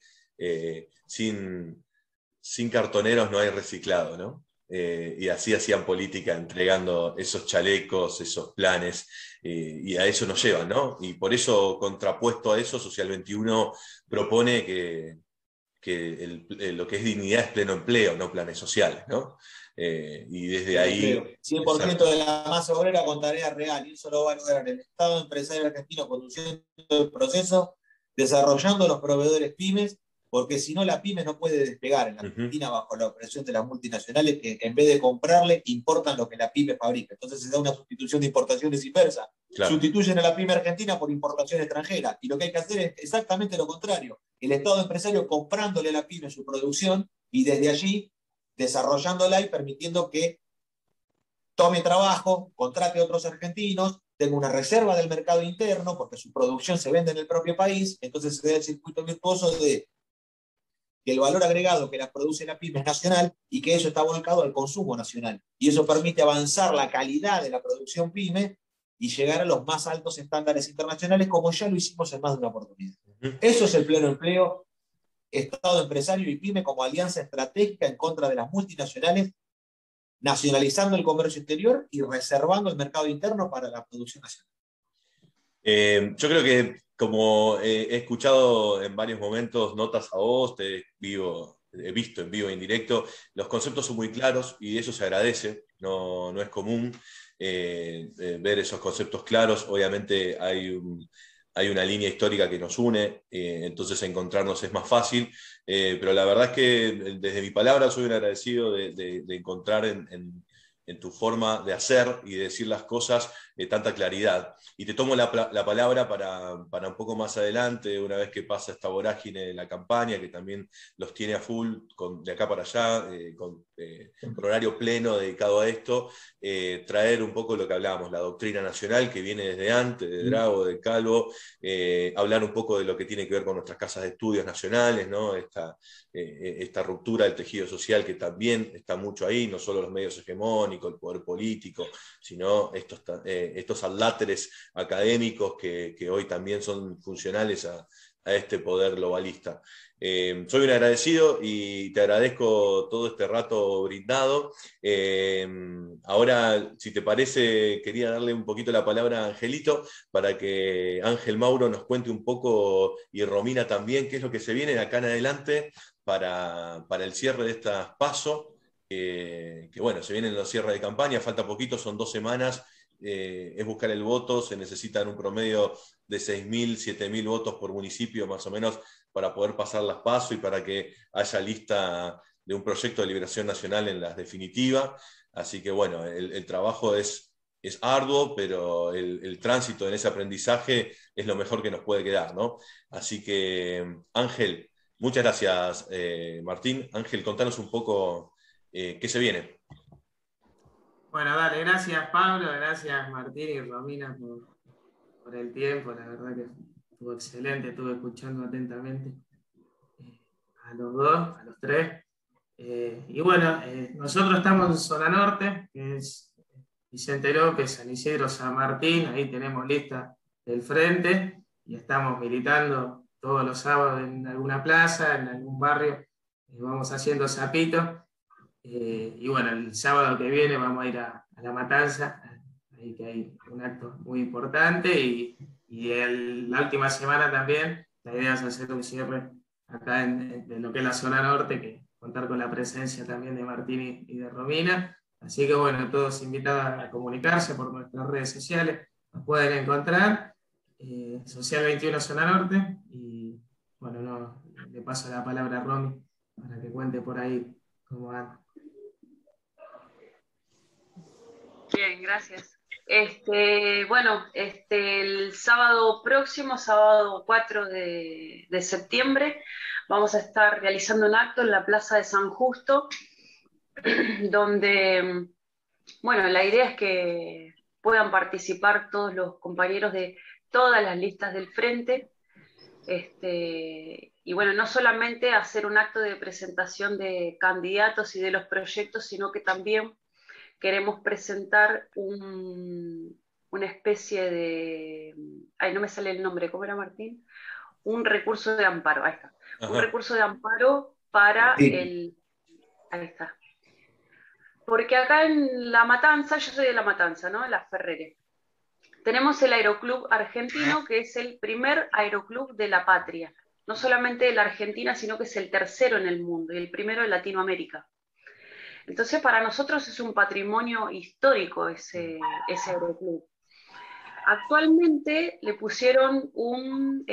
sin cartoneros no hay reciclado, ¿no? Y así hacían política, entregando esos chalecos, esos planes, y a eso nos llevan, ¿no? Y por eso, contrapuesto a eso, Social 21 propone que lo que es dignidad es pleno empleo, no planes sociales, ¿no? Y desde ahí... 100% de la masa obrera con tarea real, y eso lo va a lograr el Estado empresario argentino conduciendo el proceso, desarrollando los proveedores pymes, porque si no la pyme no puede despegar en la Argentina bajo la opresión de las multinacionales que en vez de comprarle, importan lo que la pyme fabrica. Entonces se da una sustitución de importaciones inversa. Claro. Sustituyen a la pyme argentina por importación extranjera. Y lo que hay que hacer es exactamente lo contrario. El Estado empresario comprándole a la pyme su producción y desde allí desarrollándola y permitiendo que tome trabajo, contrate a otros argentinos, tenga una reserva del mercado interno, porque su producción se vende en el propio país, entonces se da el circuito virtuoso de que el valor agregado que la produce la pyme es nacional y que eso está volcado al consumo nacional. Y eso permite avanzar la calidad de la producción pyme y llegar a los más altos estándares internacionales, como ya lo hicimos en más de una oportunidad. Eso es el pleno empleo, Estado empresario y PYME como alianza estratégica en contra de las multinacionales, nacionalizando el comercio exterior y reservando el mercado interno para la producción nacional. Yo creo que, como he escuchado en varios momentos notas a vos, he visto en vivo e indirecto, los conceptos son muy claros y eso se agradece, no es común ver esos conceptos claros. Obviamente hay una línea histórica que nos une, entonces encontrarnos es más fácil, pero la verdad es que desde mi palabra soy un agradecido de encontrar en tu forma de hacer y de decir las cosas tanta claridad. Y te tomo la palabra para un poco más adelante, una vez que pasa esta vorágine de la campaña, que también los tiene a full de acá para allá, con horario pleno dedicado a esto, traer un poco lo que hablábamos, la doctrina nacional que viene desde antes, de Drago, de Calvo, hablar un poco de lo que tiene que ver con nuestras casas de estudios nacionales, ¿no? Esta ruptura del tejido social que también está mucho ahí, no solo los medios hegemónicos, el poder político, sino estos adláteres académicos que hoy también son funcionales a este poder globalista. Soy un agradecido y te agradezco todo este rato brindado. Ahora, si te parece, quería darle un poquito la palabra a Angelito para que Ángel Mauro nos cuente un poco, y Romina también, qué es lo que se viene de acá en adelante para el cierre de estas PASO, que bueno, se vienen los cierres de campaña, falta poquito, son 2 semanas, es buscar el voto, se necesitan un promedio de 6.000, 7.000 votos por municipio más o menos para poder pasar las PASO y para que haya lista de un proyecto de liberación nacional en las definitivas. Así que bueno, el trabajo es arduo, pero el tránsito en ese aprendizaje es lo mejor que nos puede quedar, ¿no? Así que, Ángel, muchas gracias, Martín. Ángel, contanos un poco qué se viene. Bueno, dale, gracias Pablo, gracias Martín y Romina por el tiempo, la verdad que estuvo excelente, estuve escuchando atentamente a los dos, a los tres. Y bueno, nosotros estamos en Zona Norte, que es Vicente López, San Isidro, San Martín, ahí tenemos lista del frente y estamos militando todos los sábados en alguna plaza, en algún barrio, vamos haciendo zapitos. Y bueno, el sábado que viene vamos a ir a La Matanza, ahí que hay un acto muy importante, y la última semana también la idea es hacer un cierre acá en lo que es la zona norte, que contar con la presencia también de Martín y de Romina. Así que bueno, todos invitados a comunicarse por nuestras redes sociales, nos pueden encontrar, Social 21 Zona Norte, y bueno, le paso la palabra a Romy para que cuente por ahí cómo van. Bien, gracias. Bueno, el sábado próximo, sábado 4 de septiembre, vamos a estar realizando un acto en la Plaza de San Justo, donde, bueno, la idea es que puedan participar todos los compañeros de todas las listas del frente. Y bueno, no solamente hacer un acto de presentación de candidatos y de los proyectos, sino que también queremos presentar una especie de, ay, no me sale el nombre, ¿cómo era, Martín? Un recurso de amparo, ahí está. Ajá. Un recurso de amparo para Sí. ahí está. Porque acá en La Matanza, yo soy de La Matanza, ¿no? En Las Ferreres. Tenemos el Aeroclub Argentino, que es el primer aeroclub de la patria. No solamente de la Argentina, sino que es el tercero en el mundo y el primero en Latinoamérica. Entonces, para nosotros es un patrimonio histórico ese aeroclub. Actualmente le pusieron un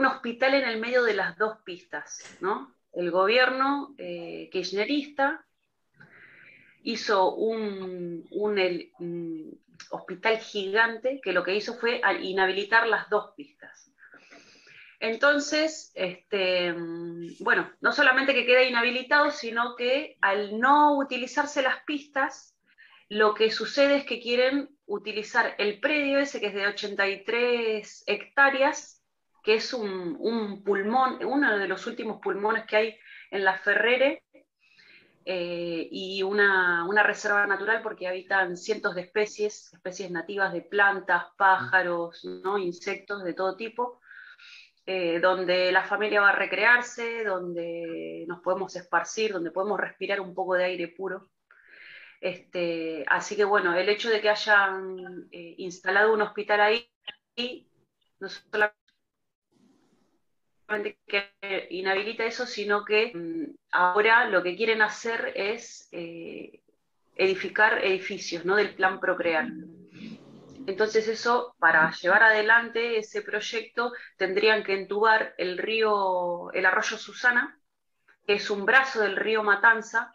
hospital en el medio de las 2 pistas, ¿no? El gobierno kirchnerista hizo un hospital gigante que lo que hizo fue inhabilitar las 2 pistas. Entonces, bueno, no solamente que queda inhabilitado, sino que al no utilizarse las pistas, lo que sucede es que quieren utilizar el predio ese que es de 83 hectáreas, que es un pulmón, uno de los últimos pulmones que hay en Las Ferreres, y una reserva natural porque habitan cientos de especies nativas de plantas, pájaros, ¿no? Insectos de todo tipo, donde la familia va a recrearse, donde nos podemos esparcir, donde podemos respirar un poco de aire puro. Así que bueno, el hecho de que hayan instalado un hospital ahí, no solamente que inhabilita eso, sino que ahora lo que quieren hacer es edificar edificios, ¿no? Del plan Procrear. Entonces eso, para llevar adelante ese proyecto, tendrían que entubar el arroyo Susana, que es un brazo del río Matanza,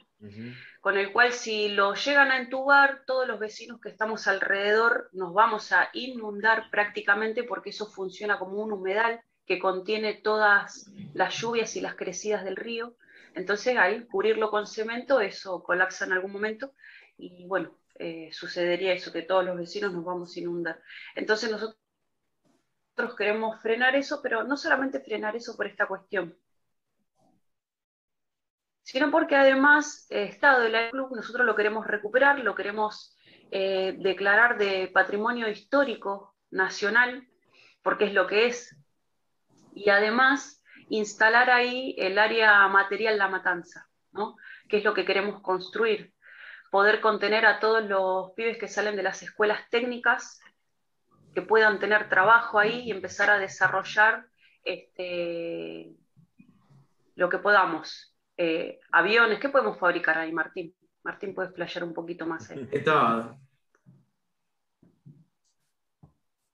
con el cual si lo llegan a entubar, todos los vecinos que estamos alrededor nos vamos a inundar prácticamente, porque eso funciona como un humedal que contiene todas las lluvias y las crecidas del río. Entonces, al cubrirlo con cemento, eso colapsa en algún momento y bueno, sucedería eso, que todos los vecinos nos vamos a inundar. Entonces nosotros queremos frenar eso, pero no solamente frenar eso por esta cuestión, sino porque además Estado del Club nosotros lo queremos recuperar, lo queremos declarar de patrimonio histórico nacional, porque es lo que es, y además instalar ahí el área material La Matanza, ¿no? Que es lo que queremos construir, poder contener a todos los pibes que salen de las escuelas técnicas, que puedan tener trabajo ahí y empezar a desarrollar lo que podamos. Aviones, ¿qué podemos fabricar ahí, Martín? Martín, puedes playar un poquito más ahí. De todo.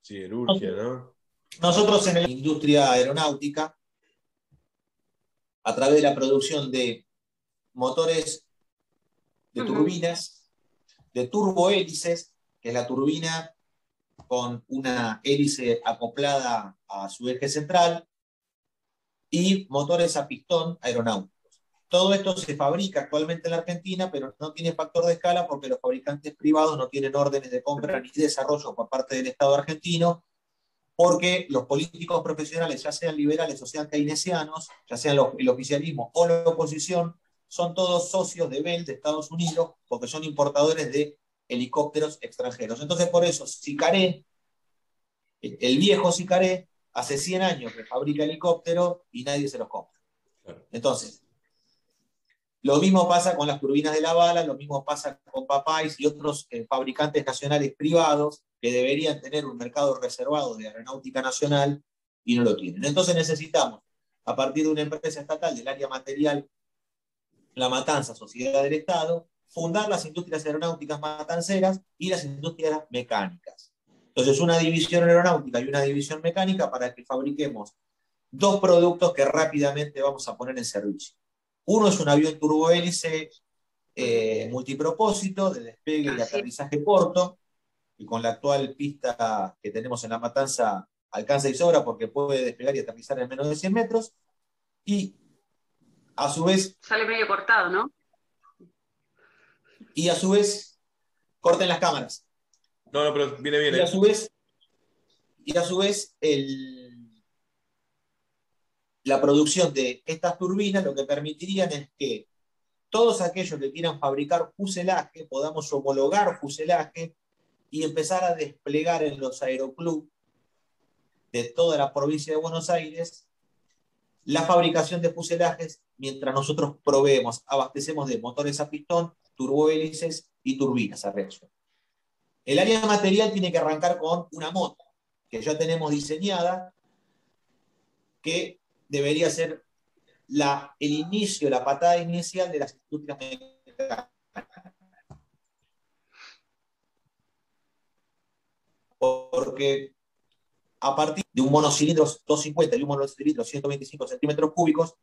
Siderurgia, ¿no? Nosotros en la industria aeronáutica, a través de la producción de motores de turbinas, de turbohélices, que es la turbina con una hélice acoplada a su eje central, y motores a pistón aeronáuticos. Todo esto se fabrica actualmente en la Argentina, pero no tiene factor de escala porque los fabricantes privados no tienen órdenes de compra ni de desarrollo por parte del Estado argentino, porque los políticos profesionales, ya sean liberales o sean keynesianos, ya sean el oficialismo o la oposición, son todos socios de Bell de Estados Unidos, porque son importadores de helicópteros extranjeros. Entonces, por eso, Sicaré, el viejo Sicaré, hace 100 años que fabrica helicópteros y nadie se los compra. Entonces, lo mismo pasa con las turbinas de la bala, lo mismo pasa con Papáis y otros fabricantes nacionales privados que deberían tener un mercado reservado de aeronáutica nacional y no lo tienen. Entonces necesitamos, a partir de una empresa estatal del área material, La Matanza, Sociedad del Estado, fundar las industrias aeronáuticas matanceras y las industrias mecánicas. Entonces, una división aeronáutica y una división mecánica para que fabriquemos dos productos que rápidamente vamos a poner en servicio. Uno es un avión turbohélice multipropósito, de despegue y aterrizaje corto, y con la actual pista que tenemos en La Matanza alcanza y sobra porque puede despegar y aterrizar en menos de 100 metros, y a su vez... Sale medio cortado, ¿no? Y a su vez, corten las cámaras. No, pero viene bien. Y a su vez la producción de estas turbinas lo que permitirían es que todos aquellos que quieran fabricar fuselaje, podamos homologar fuselaje y empezar a desplegar en los aeroclubs de toda la provincia de Buenos Aires la fabricación de fuselajes, mientras nosotros proveemos, abastecemos de motores a pistón, turbohélices y turbinas a reacción. El área material tiene que arrancar con una moto que ya tenemos diseñada, que debería ser el inicio, la patada inicial de las industrias mecánicas. Porque a partir de un monocilindro 250 y un monocilindro 125 centímetros cúbicos,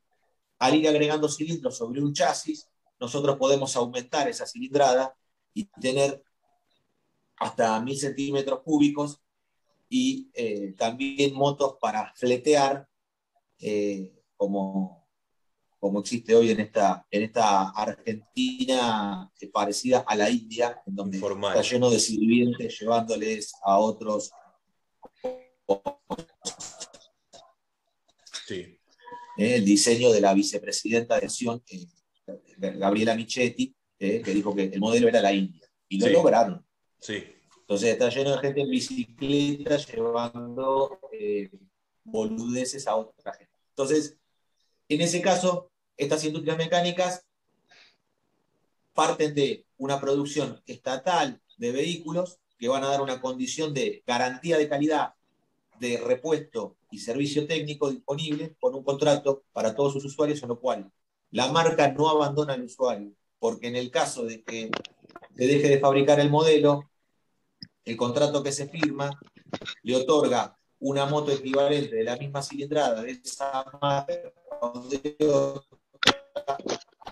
al ir agregando cilindros sobre un chasis, nosotros podemos aumentar esa cilindrada y tener hasta 1000 centímetros cúbicos y también motos para fletear, como existe hoy en esta Argentina parecida a la India, en donde está lleno de sirvientes llevándoles a otros. Sí. El diseño de la vicepresidenta de Sion, Gabriela Michetti, que dijo que el modelo era la India. Y lo Sí. lograron. Sí. Entonces está lleno de gente en bicicleta llevando boludeces a otra gente. Entonces, en ese caso, estas industrias mecánicas parten de una producción estatal de vehículos que van a dar una condición de garantía de calidad, de repuesto y servicio técnico disponible con un contrato para todos sus usuarios, en lo cual la marca no abandona al usuario, porque en el caso de que se deje de fabricar el modelo, el contrato que se firma le otorga una moto equivalente de la misma cilindrada de esa marca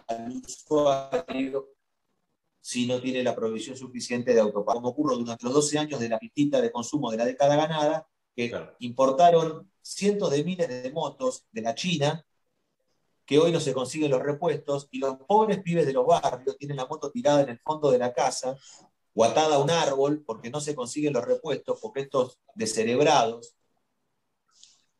al usuario si no tiene la provisión suficiente de autopartes. Como ocurrió durante los 12 años de la pistita de consumo de la década ganada, que Claro. importaron cientos de miles de motos de la China, que hoy no se consiguen los repuestos, y los pobres pibes de los barrios tienen la moto tirada en el fondo de la casa o atada a un árbol porque no se consiguen los repuestos, porque estos descerebrados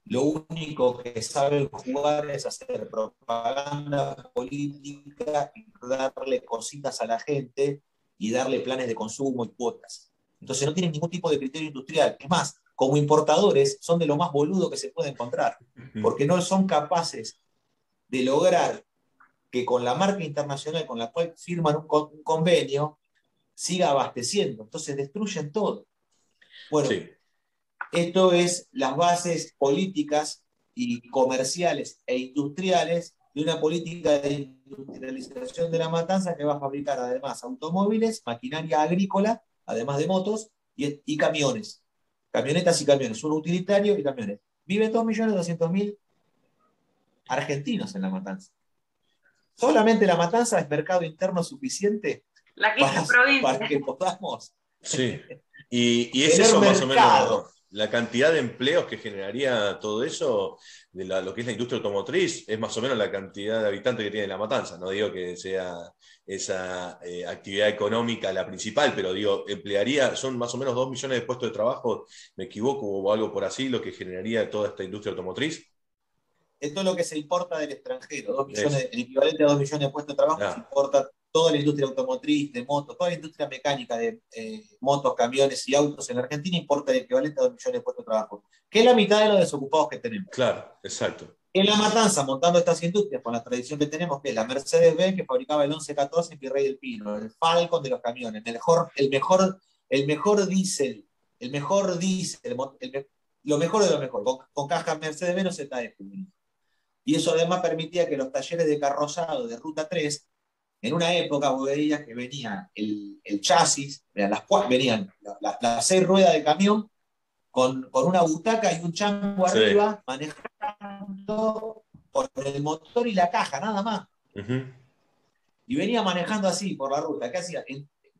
lo único que saben jugar es hacer propaganda política y darle cositas a la gente y darle planes de consumo y cuotas. Entonces no tienen ningún tipo de criterio industrial. Es más, como importadores son de lo más boludo que se puede encontrar, porque no son capaces de lograr que con la marca internacional con la cual firman un convenio siga abasteciendo. Entonces destruyen todo. Bueno, Sí. esto es las bases políticas y comerciales e industriales de una política de industrialización de la matanza que va a fabricar además automóviles, maquinaria agrícola, además de motos, y camiones. Camionetas y camiones, un utilitario y camiones. Viven 2.200.000 argentinos en la matanza. Solamente la matanza es mercado interno suficiente La quinta para provincia. que podamos Sí. Y es tener eso más o mercado. menos, la cantidad de empleos que generaría todo eso, de lo que es la industria automotriz, es más o menos la cantidad de habitantes que tiene La Matanza. No digo que sea esa actividad económica la principal, pero digo, emplearía, son más o menos 2 millones de puestos de trabajo, me equivoco, o algo por así, lo que generaría toda esta industria automotriz. Esto es lo que se importa del extranjero. 2 Eso. millones, el equivalente a 2 millones de puestos de trabajo se Ah, importa toda la industria automotriz, de motos, toda la industria mecánica de motos, camiones y autos en Argentina importa el equivalente a 2 millones de puestos de trabajo, que es la mitad de los desocupados que tenemos. claro, exacto. En La Matanza, montando estas industrias con la tradición que tenemos, que es la Mercedes-Benz, que fabricaba el 1114 en Virrey del Pino, el Falcon de los camiones, el mejor diésel, lo mejor de lo mejor, con caja Mercedes-Benz o ZF. Y eso además permitía que los talleres de carrozado de Ruta 3, en una época vos veías que venía el chasis, venían las 6 ruedas de camión con una butaca y un chango Sí. arriba manejando por el motor y la caja, nada más. Uh-huh. Y venía manejando así por la ruta. ¿Qué hacía?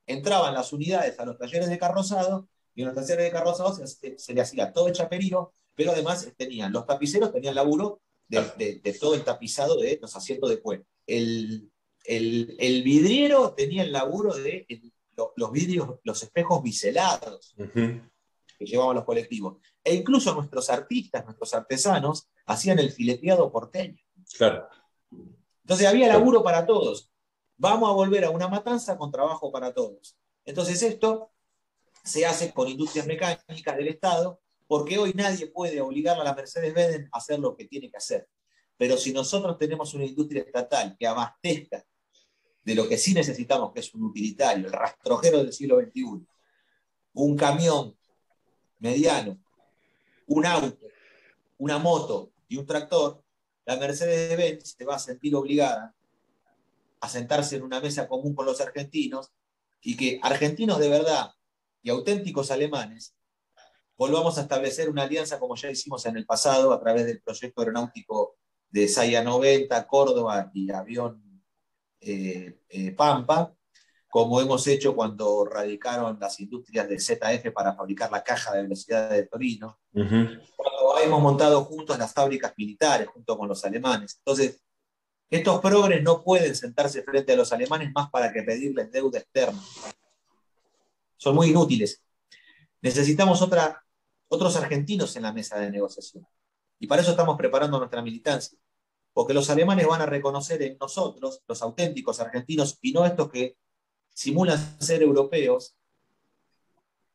Entraban las unidades a los talleres de carrozado y en los talleres de carrozado se le hacía todo el chaperío, pero además los tapiceros tenían laburo de todo el tapizado de los asientos de cuero. El vidriero tenía el laburo de los vidrios, los espejos biselados. Uh-huh. Que llevaban los colectivos. E incluso nuestros artistas, nuestros artesanos, hacían el fileteado porteño. Claro. Entonces había laburo para todos. Vamos a volver a una matanza con trabajo para todos. Entonces esto se hace con industrias mecánicas del Estado, porque hoy nadie puede obligar a la Mercedes-Benz a hacer lo que tiene que hacer. Pero si nosotros tenemos una industria estatal que abastezca de lo que sí necesitamos, que es un utilitario, el rastrojero del siglo XXI, un camión mediano, un auto, una moto y un tractor, la Mercedes-Benz se va a sentir obligada a sentarse en una mesa común con los argentinos y que argentinos de verdad y auténticos alemanes volvamos a establecer una alianza como ya hicimos en el pasado a través del proyecto aeronáutico de Saya 90, Córdoba y avión Pampa, como hemos hecho cuando radicaron las industrias de ZF para fabricar la caja de velocidad de Torino, Uh-huh. cuando hemos montado juntos las fábricas militares junto con los alemanes. Entonces, estos progres no pueden sentarse frente a los alemanes más para que pedirles deuda externa. Son muy inútiles. Necesitamos otros argentinos en la mesa de negociación. Y para eso estamos preparando nuestra militancia. porque los alemanes van a reconocer en nosotros, los auténticos argentinos, y no estos que simulan ser europeos,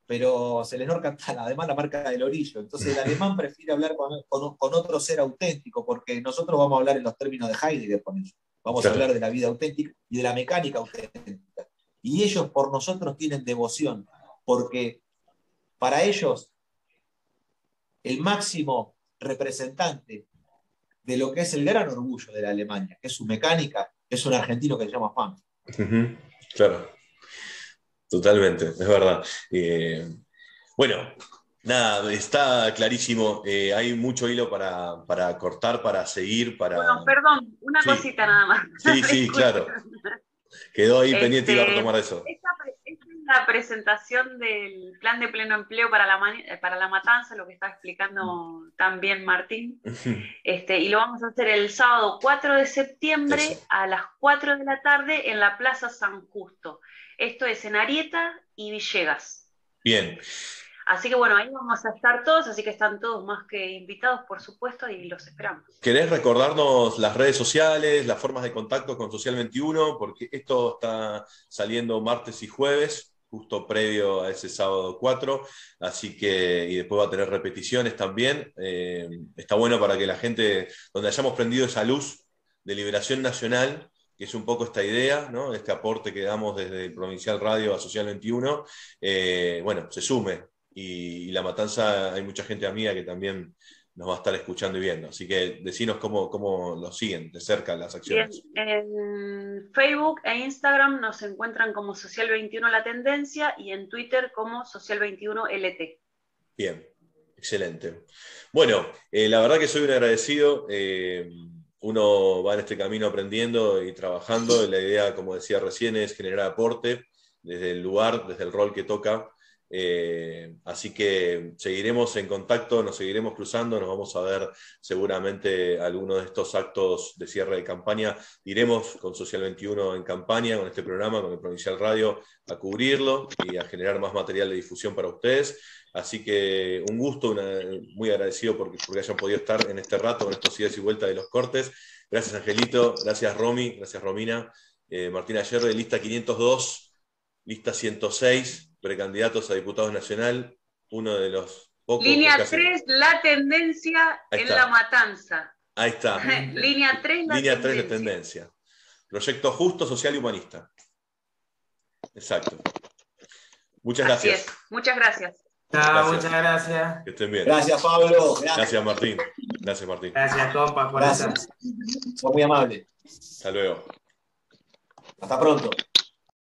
pero se les norca además la marca del orillo. Entonces el alemán prefiere hablar con otro ser auténtico, porque nosotros vamos a hablar en los términos de Heidegger con ellos. Vamos a hablar de la vida auténtica y de la mecánica auténtica. Y ellos por nosotros tienen devoción, porque para ellos el máximo representante de lo que es el gran orgullo de la Alemania, que es su mecánica, es un argentino que se llama Juan. Claro, totalmente, es verdad. Bueno, nada, está clarísimo. Hay mucho hilo para cortar, para seguir, para... Bueno, perdón, una cosita nada más. Sí, claro. Quedó ahí pendiente, iba a retomar eso. Esta es la presentación del plan de pleno empleo para la Matanza, lo que está explicando también Martín. Y lo vamos a hacer el sábado 4 de septiembre a las 4 de la tarde en la Plaza San Justo. Esto es en Arieta y Villegas. Bien. Así que bueno, ahí vamos a estar todos, así que están todos más que invitados, por supuesto, y los esperamos. ¿Querés recordarnos las redes sociales, las formas de contacto con Social 21? Porque esto está saliendo martes y jueves, justo previo a ese sábado 4, así que, y después va a tener repeticiones también. Está bueno para que la gente, donde hayamos prendido esa luz de liberación nacional, que es un poco esta idea, ¿no? Este aporte que damos desde el Provincial Radio a Social 21, bueno, se sume. Y La Matanza, hay mucha gente amiga que también nos va a estar escuchando y viendo. Así que decinos cómo lo siguen de cerca las acciones. Bien, en Facebook e Instagram nos encuentran como Social 21 La Tendencia y en Twitter como Social 21 LT. Bien, excelente. Bueno, la verdad que soy un agradecido. Uno va en este camino aprendiendo y trabajando. La idea, como decía recién, es generar aporte desde el lugar, desde el rol que toca. Así que seguiremos en contacto, nos seguiremos cruzando, nos vamos a ver seguramente algunos de estos actos de cierre de campaña. Iremos con Social 21 en campaña, con este programa, con el Provincial Radio, a cubrirlo y a generar más material de difusión para ustedes. Así que un gusto, muy agradecido porque hayan podido estar en este rato con estos idas y vueltas de los cortes. Gracias Angelito, gracias Romy, gracias Romina. Martín Ayerbe, lista 502, lista 106. Precandidatos a diputados nacional, uno de los pocos... Línea 3, La Tendencia en La Matanza. Ahí está. Línea 3, Línea 3 de tendencia. Proyecto justo, social y humanista. Exacto. Muchas gracias. Así es. Muchas gracias. Muchas gracias. Que estén bien. Gracias, Pablo. Gracias, Martín. Gracias, Martín. Gracias, compas, por gracias. Son muy amables. Hasta luego. Hasta pronto.